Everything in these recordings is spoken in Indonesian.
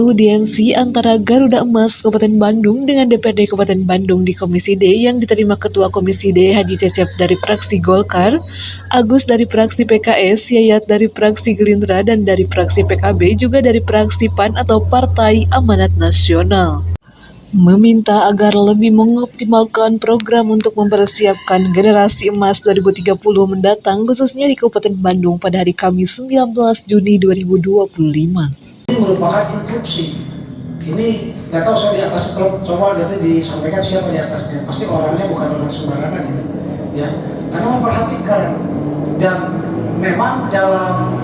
audiensi antara Garuda Emas Kabupaten Bandung dengan DPRD Kabupaten Bandung di Komisi D yang diterima Ketua Komisi D Haji Cecep dari fraksi Golkar, Agus dari fraksi PKS, Yayat dari fraksi Gerindra, dan dari fraksi PKB juga dari fraksi PAN atau Partai Amanat Nasional, meminta agar lebih mengoptimalkan program untuk mempersiapkan generasi emas 2030 mendatang khususnya di Kabupaten Bandung pada hari Kamis 19 Juni 2025. Ini merupakan instruksi. Ini nggak tahu saya di atas, kalau coba nanti disampaikan siapa di atasnya. Pasti orangnya bukan orang sembarangan ini, ya. Karena memperhatikan dan memang dalam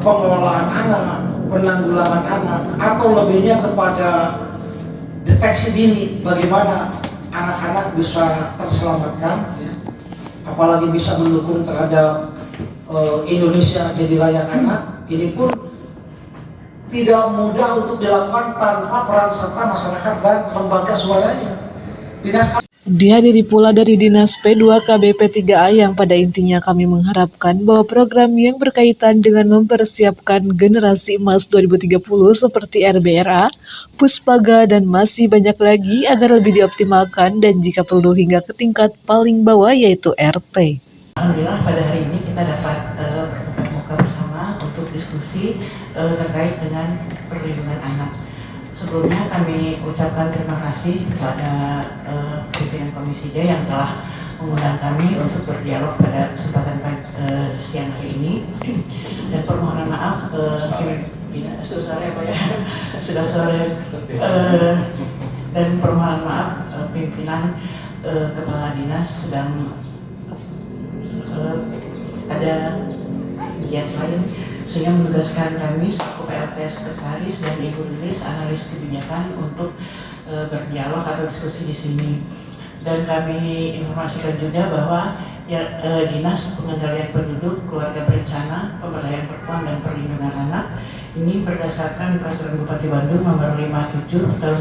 pengelolaan anak, penanggulangan anak, atau lebihnya kepada deteksi dini bagaimana anak-anak bisa terselamatkan, ya. Apalagi bisa mendukung terhadap Indonesia jadi layak anak. Ini pun tidak mudah untuk dilakukan tanpa peran serta masyarakat dan lembaga swadaya. Dihadiri pula dari Dinas P2KB P3A yang pada intinya kami mengharapkan bahwa program yang berkaitan dengan mempersiapkan generasi emas 2030 seperti RBRA, Puspaga, dan masih banyak lagi agar lebih dioptimalkan dan jika perlu hingga ke tingkat paling bawah yaitu RT. Alhamdulillah pada hari ini kita dapat bertatap muka bersama untuk diskusi terkait dengan perlindungan anak. Sebelumnya kami ucapkan terima kasih kepada pimpinan Komisi D yang telah mengundang kami untuk berdialog pada kesempatan siang hari ini. Dan permohonan maaf, sudah sore, dan permohonan maaf pimpinan kepala dinas sedang ada kegiatan lain sehingga menugaskan kami selaku PLT Sekretaris dan Ibu Lilis analis kebijakan untuk berdialog atau diskusi di sini. Dan kami informasikan juga bahwa Dinas Pengendalian Penduduk, Keluarga Berencana, Pemberdayaan Perempuan dan Perlindungan Anak ini berdasarkan Peraturan Bupati Bandung Nomor 57 Tahun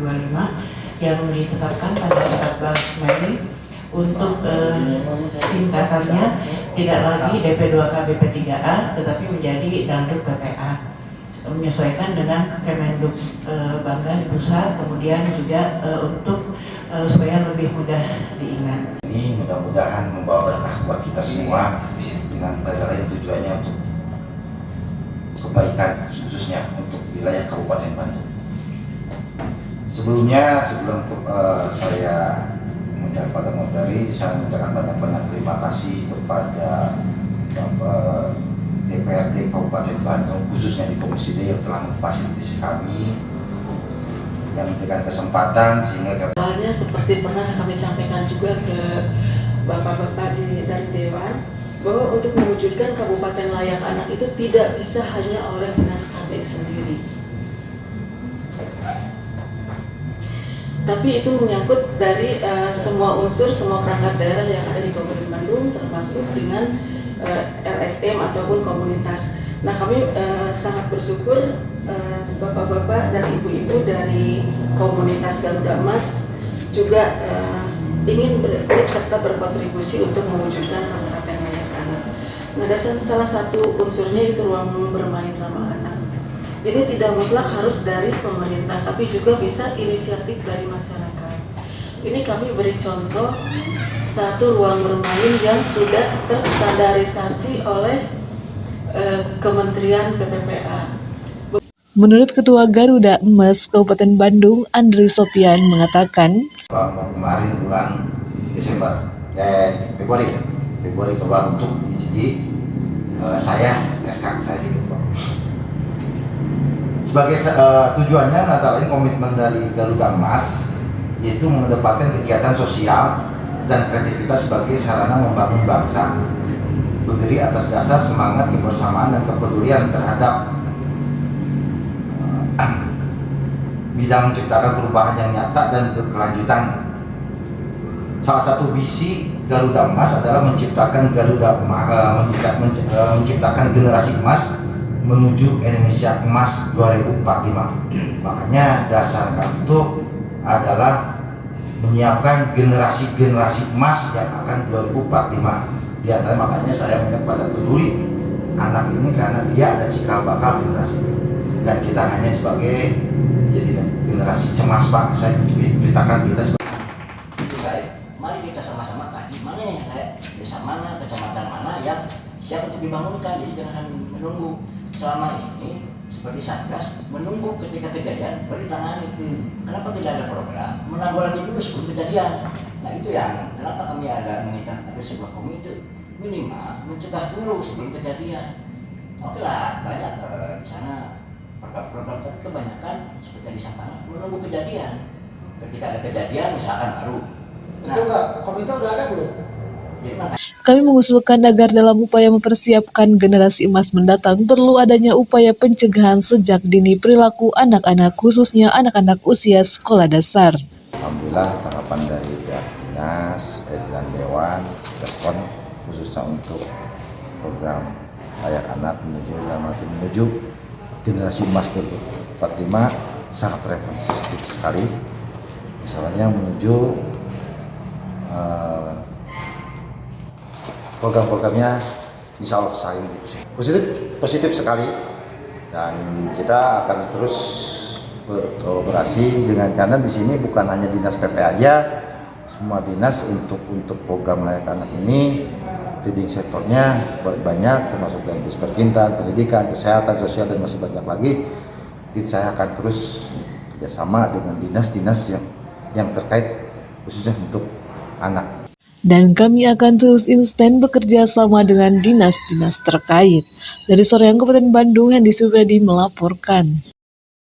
2025 yang ditetapkan pada 14 Mei untuk singkatannya tidak lagi DP2KB P3A tetapi menjadi Danduk PPA, menyesuaikan dengan Kemenduk Bangga di pusat, kemudian juga untuk supaya lebih mudah diingat. Ini mudah-mudahan membawa berkah buat kita semua dengan lain tujuannya untuk kebaikan khususnya untuk wilayah Kabupaten Bandung. Sebelum saya pada materi, saya mengucapkan banyak-banyak terima kasih kepada Bapak DPRD Kabupaten Bandung khususnya di Komisi D yang telah memfasilitasi kami, yang memberikan kesempatan sehingga awalnya seperti pernah kami sampaikan juga ke bapak-bapak dari Dewan bahwa untuk mewujudkan Kabupaten Layak Anak itu tidak bisa hanya oleh Dinas KB sendiri. Tapi itu menyangkut dari semua unsur, semua perangkat daerah yang ada di Kabupaten Bandung, termasuk dengan LSM ataupun komunitas. Nah, kami sangat bersyukur bapak-bapak dan ibu-ibu dari komunitas Garuda Emas juga ingin serta berkontribusi untuk mewujudkan Kabupaten Layak Anak. Nah, salah satu unsurnya itu ruang bermain ramah anak. Ini tidak mutlak harus dari pemerintah, tapi juga bisa inisiatif dari masyarakat. Ini kami beri contoh satu ruang bermain yang sudah terstandarisasi oleh Kementerian PPPA. Menurut Ketua Garuda Emas Kabupaten Bandung, Andri Sopian mengatakan, kemarin bulan Februari keluar untuk IJG saya sebagai tujuannya antara lain komitmen dari Garuda Emas yaitu mengedepankan kegiatan sosial dan kreativitas sebagai sarana membangun bangsa, berdiri atas dasar semangat kebersamaan dan kepedulian terhadap bidang menciptakan perubahan yang nyata dan berkelanjutan. Salah satu visi Garuda Emas adalah menciptakan menciptakan generasi emas menuju Indonesia Emas 2045. Makanya dasar kami itu adalah menyiapkan generasi emas yang akan 2045. Di antara makanya saya mengajak pada peduli anak ini karena dia ada cikal bakal generasi ini. Dan kita hanya sebagai jadi generasi cemas Pak, saya ceritakan kita sebagai itu baik. Mari kita sama-sama kaji mana yang saya desa mana, kecamatan mana yang siap untuk dibangunkan. Jadi jangan menunggu selama ini seperti Satgas menunggu ketika kejadian baru ditangani. Kenapa tidak ada program menanggulangi dulu sebelum kejadian? Nah itu yang kenapa kami ada menginginkan ada sebuah komite minimal mencegah dulu sebelum kejadian. Oke lah, banyak di sana program-program, tapi kebanyakan seperti di sana menunggu kejadian. Ketika ada kejadian misalkan baru. Itu enggak, komite udah ada belum? Jadi makanya Kami mengusulkan agar dalam upaya mempersiapkan generasi emas mendatang perlu adanya upaya pencegahan sejak dini perilaku anak-anak, khususnya anak-anak usia sekolah dasar. Alhamdulillah tanggapan dari pihak dinas dan dewan respon khususnya untuk program layak anak menuju generasi emas 2045 sangat responsif sekali. Misalnya menuju program-programnya insya Allah saling positif sekali, dan kita akan terus berkolaborasi dengan, karena di sini bukan hanya dinas PP aja, semua dinas untuk program layak anak ini leading sektornya banyak, termasuk dari Disperkintan, pendidikan, kesehatan, sosial, dan masih banyak lagi. Jadi saya akan terus kerjasama dengan dinas-dinas yang terkait khususnya untuk anak. Dan kami akan terus instan bekerja sama dengan dinas-dinas terkait. Dari Soreang Kabupaten Bandung, Hendy Supriyadi melaporkan.